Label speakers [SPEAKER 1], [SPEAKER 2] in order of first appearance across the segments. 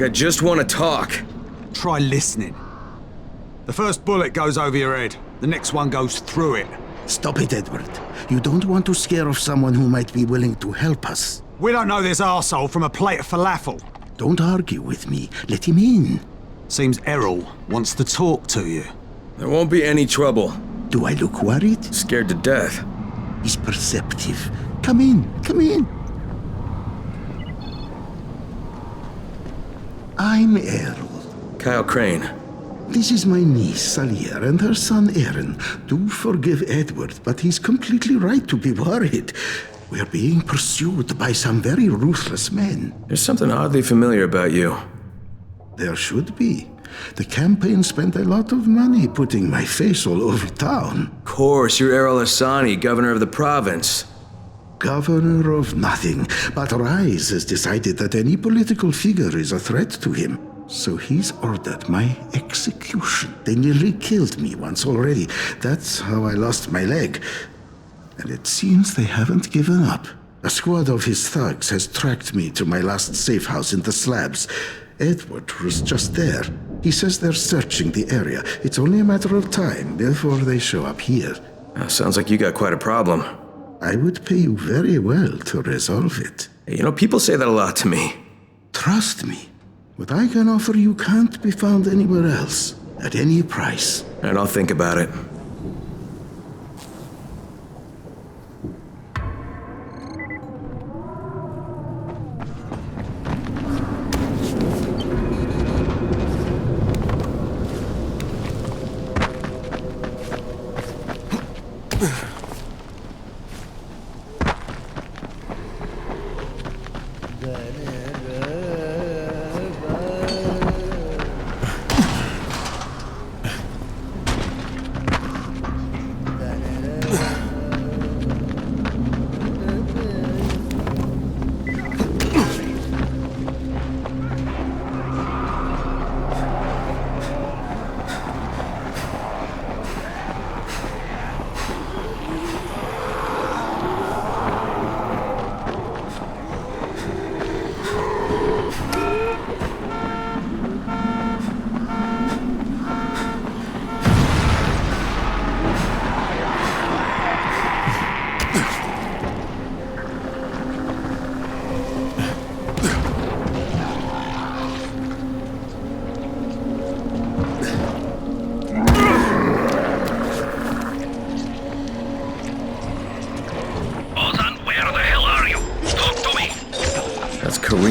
[SPEAKER 1] I just want to talk.
[SPEAKER 2] Try listening. The first bullet goes over your head. The next one goes through it.
[SPEAKER 3] Stop it, Edward. You don't want to scare off someone who might be willing to help us.
[SPEAKER 2] We don't know this arsehole from a plate of falafel.
[SPEAKER 3] Don't argue with me. Let him in.
[SPEAKER 2] Seems Erol wants to talk to you.
[SPEAKER 1] There won't be any trouble.
[SPEAKER 3] Do I look worried?
[SPEAKER 1] Scared to death.
[SPEAKER 3] He's perceptive. Come in, come in. I'm Erol.
[SPEAKER 1] Kyle Crane.
[SPEAKER 3] This is my niece, Salia, and her son, Aaron. Do forgive Edward, but he's completely right to be worried. We're being pursued by some very ruthless men.
[SPEAKER 1] There's something oddly familiar about you.
[SPEAKER 3] There should be. The campaign spent a lot of money putting my face all over town.
[SPEAKER 1] Of course, you're Erol Asani, governor of the province.
[SPEAKER 3] Governor of nothing, but Rise has decided that any political figure is a threat to him. So he's ordered my execution. They nearly killed me once already. That's how I lost my leg. And it seems they haven't given up. A squad of his thugs has tracked me to my last safe house in the slabs. Edward was just there. He says they're searching the area. It's only a matter of time before they show up here.
[SPEAKER 1] Sounds like you got quite a problem.
[SPEAKER 3] I would pay you very well to resolve it.
[SPEAKER 1] You know, people say that a lot to me.
[SPEAKER 3] Trust me. What I can offer you can't be found anywhere else, at any price.
[SPEAKER 1] And I'll think about it.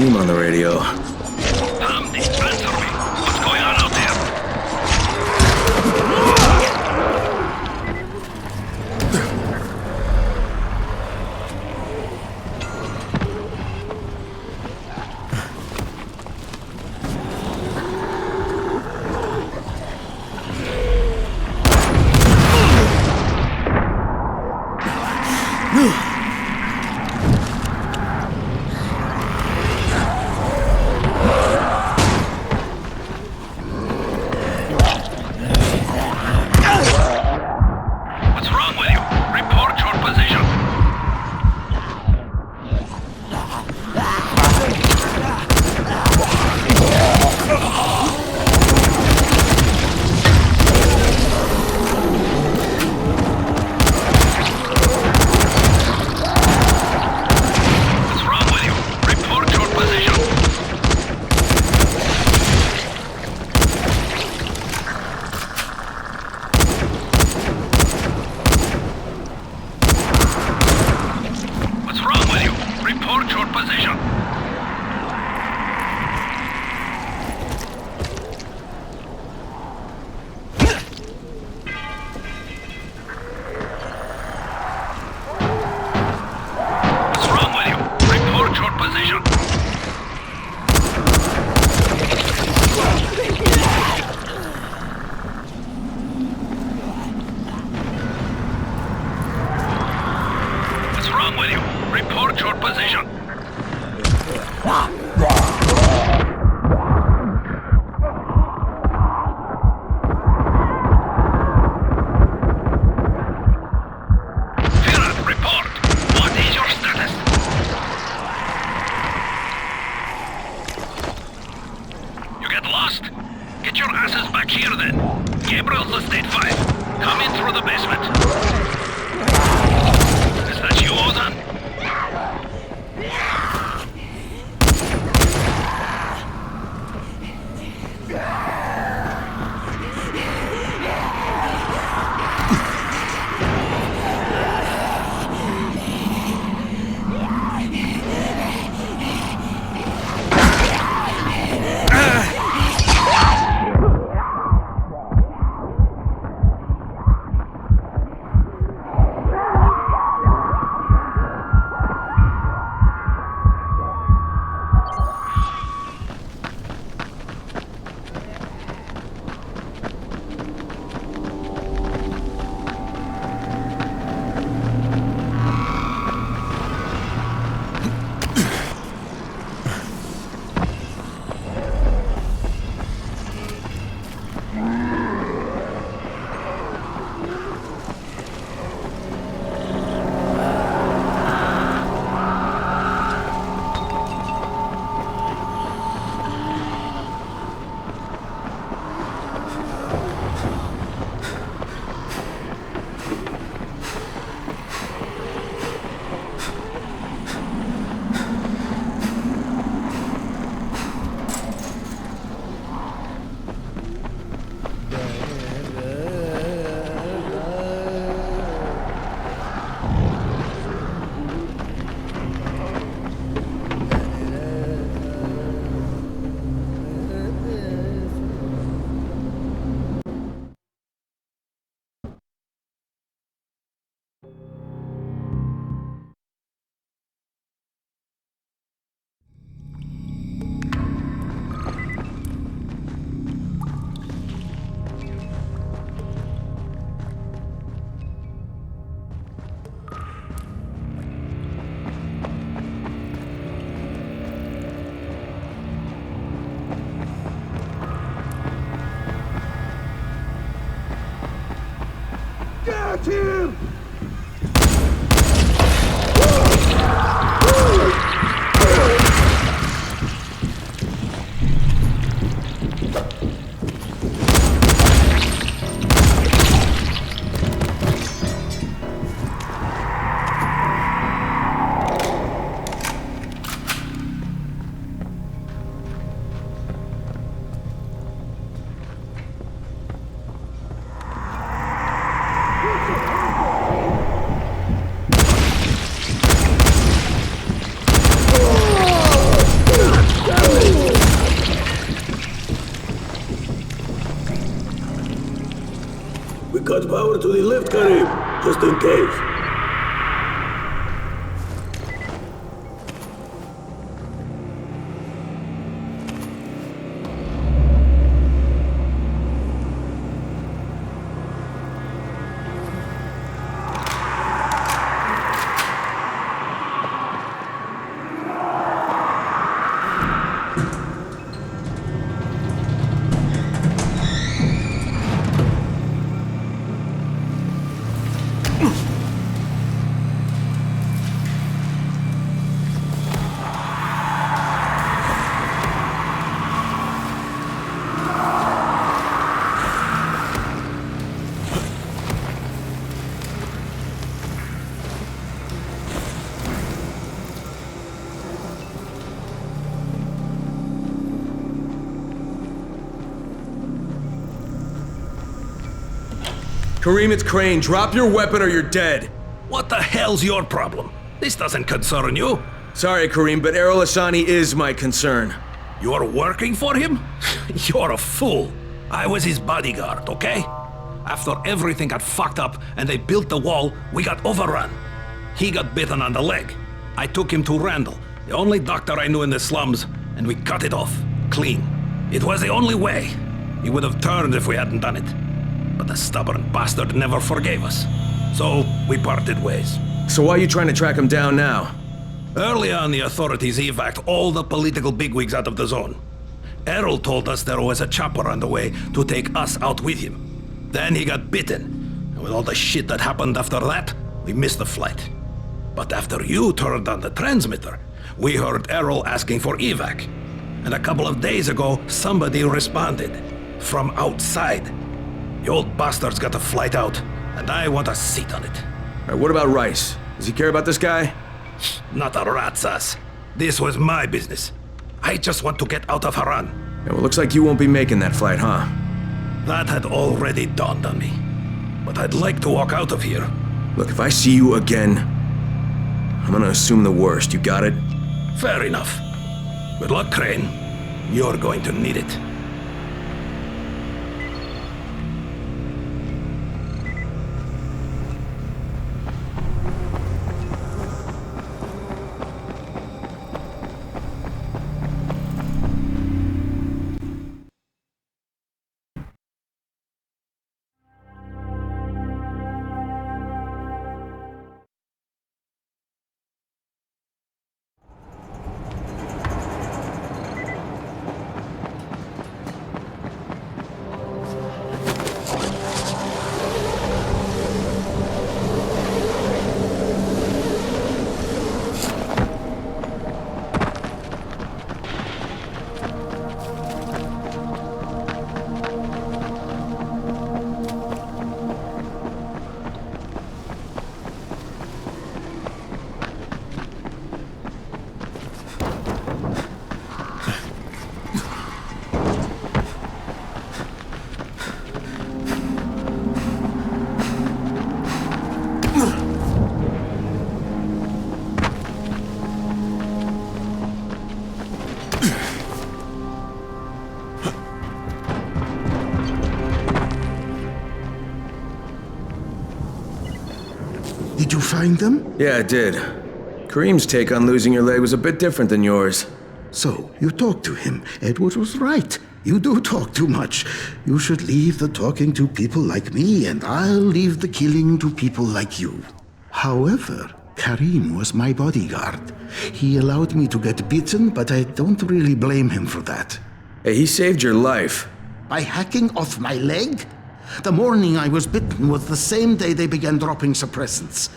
[SPEAKER 1] On the radio.
[SPEAKER 4] Tom, answer me. What's going on out there?
[SPEAKER 5] power to the left, Karim, just in case.
[SPEAKER 1] Karim, it's Crane. Drop your weapon or you're dead.
[SPEAKER 4] What the hell's your problem? This doesn't concern you.
[SPEAKER 1] Sorry, Karim, but Erol Asani is my concern.
[SPEAKER 4] You're working for him? You're a fool. I was his bodyguard, okay? After everything got fucked up and they built the wall, we got overrun. He got bitten on the leg. I took him to Randall, the only doctor I knew in the slums, and we cut it off. Clean. It was the only way. He would have turned if we hadn't done it. But the stubborn bastard never forgave us. So, we parted ways.
[SPEAKER 1] So why are you trying to track him down now?
[SPEAKER 4] Early on, the authorities evacuated all the political bigwigs out of the zone. Errol told us there was a chopper on the way to take us out with him. Then he got bitten. And with all the shit that happened after that, we missed the flight. But after you turned on the transmitter, we heard Errol asking for evac. And a couple of days ago, somebody responded. From outside. The old bastard's got a flight out, and I want a seat on it.
[SPEAKER 1] All right, what about Rice? Does he care about this guy?
[SPEAKER 4] Not a rat's ass. This was my business. I just want to get out of Harran.
[SPEAKER 1] Yeah, well, looks like you won't be making that flight, huh?
[SPEAKER 4] That had already dawned on me. But I'd like to walk out of here.
[SPEAKER 1] Look, if I see you again, I'm gonna assume the worst. You got it?
[SPEAKER 4] Fair enough. Good luck, Crane. You're going to need it.
[SPEAKER 3] Did you find them?
[SPEAKER 1] Yeah, I did. Kareem's take on losing your leg was a bit different than yours.
[SPEAKER 3] So, you talked to him. Edward was right. You do talk too much. You should leave the talking to people like me, and I'll leave the killing to people like you. However, Karim was my bodyguard. He allowed me to get bitten, but I don't really blame him for that.
[SPEAKER 1] Hey, he saved your life.
[SPEAKER 3] By hacking off my leg? The morning I was bitten was the same day they began dropping suppressants.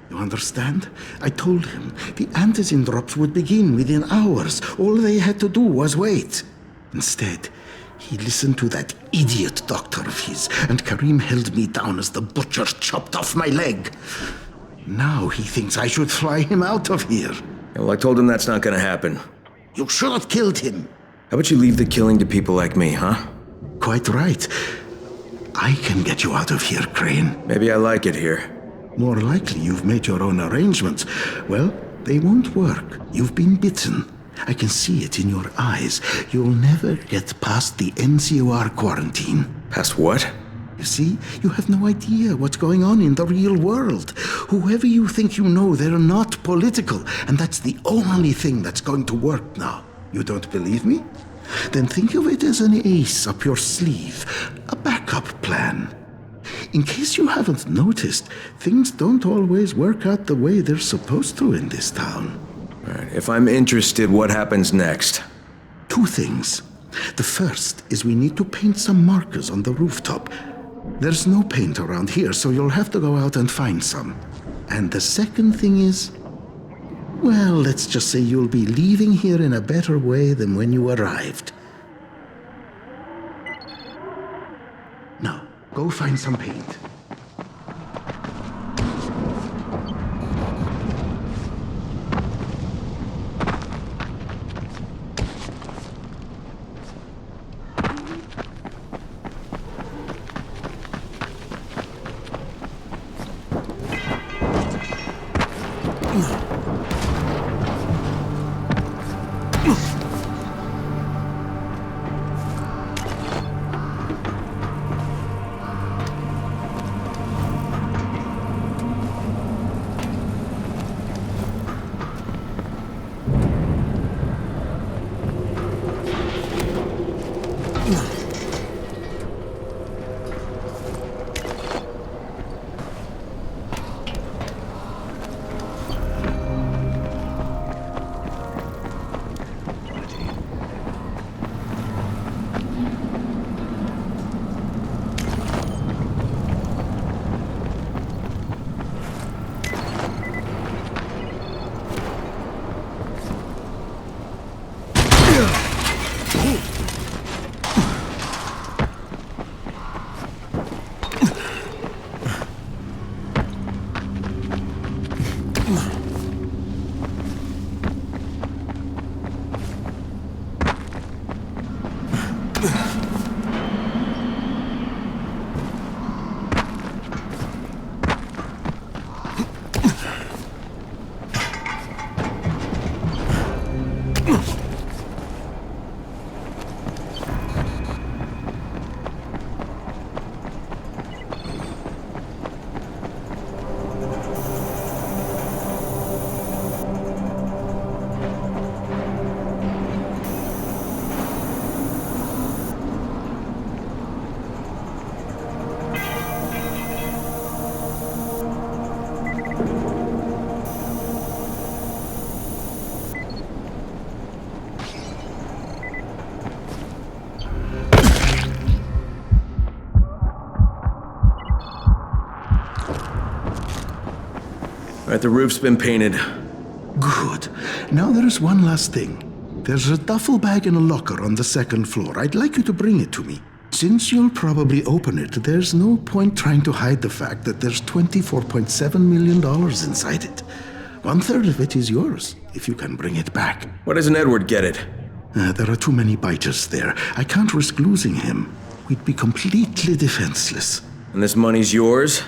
[SPEAKER 3] You understand? I told him the antizin drops would begin within hours. All they had to do was wait. Instead, he listened to that idiot doctor of his, and Karim held me down as the butcher chopped off my leg. Now he thinks I should fly him out of here.
[SPEAKER 1] Yeah, well, I told him that's not gonna happen.
[SPEAKER 3] You should have killed him.
[SPEAKER 1] How about you leave the killing to people like me, huh?
[SPEAKER 3] Quite right. I can get you out of here, Crane.
[SPEAKER 1] Maybe I like it here.
[SPEAKER 3] More likely you've made your own arrangements. Well, they won't work. You've been bitten. I can see it in your eyes. You'll never get past the NCOR quarantine.
[SPEAKER 1] Past what?
[SPEAKER 3] You see, you have no idea what's going on in the real world. Whoever you think you know, they're not political, and that's the only thing that's going to work now. You don't believe me? Then think of it as an ace up your sleeve, a backup plan. In case you haven't noticed, things don't always work out the way they're supposed to in this town.
[SPEAKER 1] All right, if I'm interested, what happens next?
[SPEAKER 3] Two things. The first is we need to paint some markers on the rooftop. There's no paint around here, so you'll have to go out and find some. And the second thing is, well, let's just say you'll be leaving here in a better way than when you arrived. Now, go find some paint.
[SPEAKER 1] All right, the roof's been painted.
[SPEAKER 3] Good. Now there's one last thing. There's a duffel bag in a locker on the second floor. I'd like you to bring it to me. Since you'll probably open it, there's no point trying to hide the fact that there's $24.7 million inside it. 1/3 of it is yours, if you can bring it back.
[SPEAKER 1] Why doesn't Edward get it?
[SPEAKER 3] There are too many biters there. I can't risk losing him. We'd be completely defenseless.
[SPEAKER 1] And this money's yours?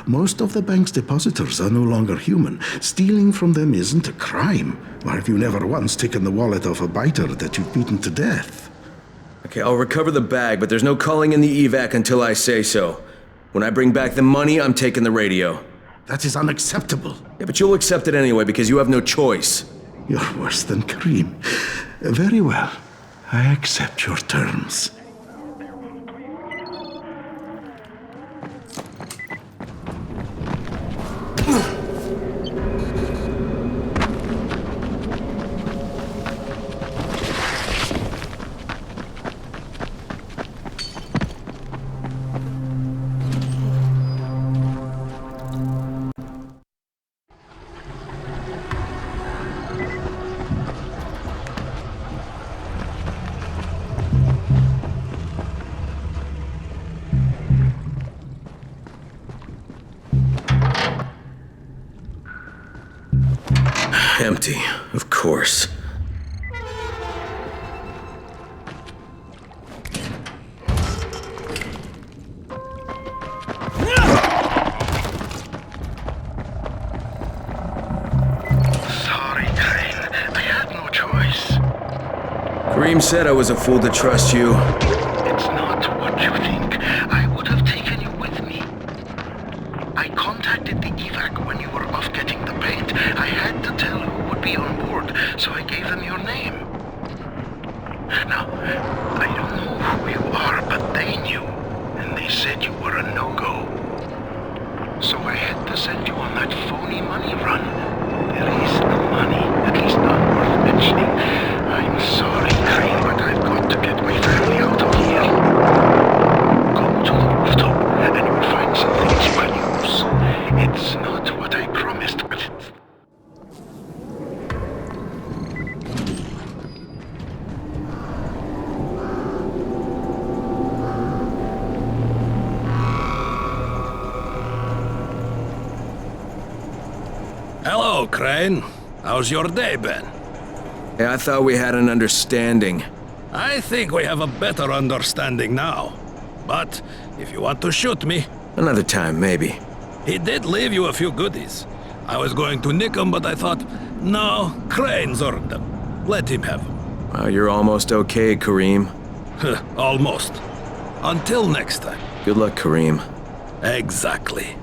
[SPEAKER 3] Most of the bank's depositors are no longer human. Stealing from them isn't a crime. Or have you never once taken the wallet of a biter that you've beaten to death?
[SPEAKER 1] Okay, I'll recover the bag, but there's no calling in the evac until I say so. When I bring back the money, I'm taking the radio.
[SPEAKER 3] That is unacceptable.
[SPEAKER 1] Yeah, but you'll accept it anyway because you have no choice.
[SPEAKER 3] You're worse than Kareem. Very well. I accept your terms.
[SPEAKER 1] Empty, of course.
[SPEAKER 3] Sorry, Kane. I had no choice.
[SPEAKER 1] Kareem said I was a fool to trust you.
[SPEAKER 3] It's not what you think. I would
[SPEAKER 4] Hello, Crane. How's your day been?
[SPEAKER 1] Hey, I thought we had an understanding.
[SPEAKER 4] I think we have a better understanding now. But if you want to shoot me,
[SPEAKER 1] Another time, maybe.
[SPEAKER 4] he did leave you a few goodies. I was going to nick them, but I thought, no, Crane's earned them. Let him have them.
[SPEAKER 1] Well, you're almost okay, Kareem.
[SPEAKER 4] Almost. Until next time.
[SPEAKER 1] Good luck, Kareem.
[SPEAKER 4] Exactly.